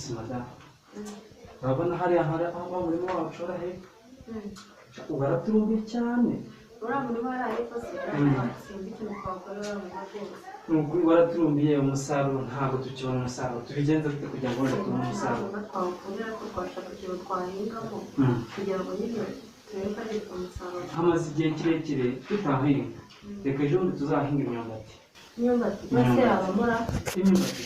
simada urabona hariya aho umurimo wacu urahe ubaraturumbiye cyane uriya murimo hariya hepfo simba ikintu twakorera mu mategeko ni ukuri waraturumbiye umusaruro ntabwo tukibona umusaruro tubigenza dute kugira ngo wenda tubone umusaruro twawukorera ko twashaka ikintu twahingamo kugira ngo nyine turebe ko ari umusaruro hamaze igihe kirekire tutahinga reka ejo bundi tuzahinga imyumbati yose yabamura imyumbati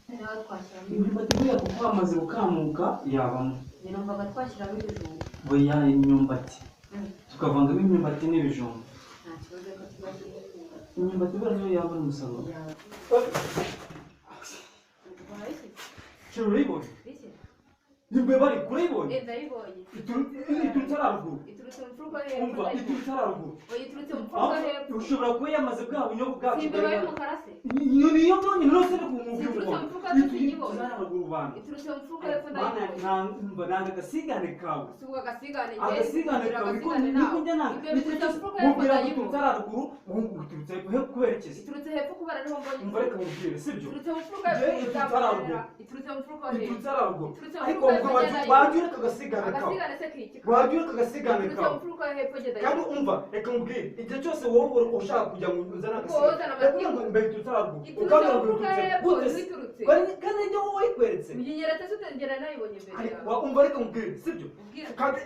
niba twashyiramo imyumbati buriya kuko hamaze gukamuka yabamo numvaga twashyiramo ibijumba oya imyumbati tukavangamo imyumbati n'ibijumba nta kibazo ko tuzashyiramo imyumbati buriya niyo yabona umusaruro urayibonye nibwo bari kurayibonye ndayibonye iturutse haruguru iturutse mu mfuruka hepfo umva iturutse haruguru iturutse mu mfuruka hepfo ushobora kuba yamaze bwa bunyobwa bwacu simba ibaye umukara se niyo none nose ni iturutse mu mfuruka hepfo inyibonye haruguru bana iturutse mu mfuruka hepfo ndayibonye nanga agasigane kawe subuga agasigane agasigane kawe niko njya nanga iturutse mu mfuruka hepfo mubwira ngo ndayibonye iturutse haruguru ubu iturutse kubera iki iturutse hepfo kubera niho mbonye umva reka mubwire sibyo iturutse mu mfuruka hepfo iturutse mu mfuruka hepfo iturutse haruguru iturutse mu ariko mfuruka hepfo wajya ureka agasigane kawe agasigane se kiki wajya ureka agasigane iturutse kawe mu mfuruka hepfo genda kandi umva reka mubwire igihe cyose wowe ushaka kugira ngo uzane agasigane reka ngo mbere iturutse haruguru iturutse mu mfuruka hepfo iturutse kandi njye wowe ikweretse uyinyeretse se utengera nayibonye mbere yawe umva reka mubwire sibyo kandi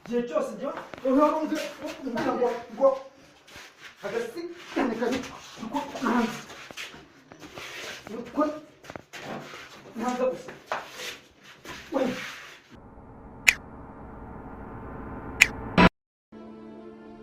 igihe cyose njyewe ngo agasigane kawe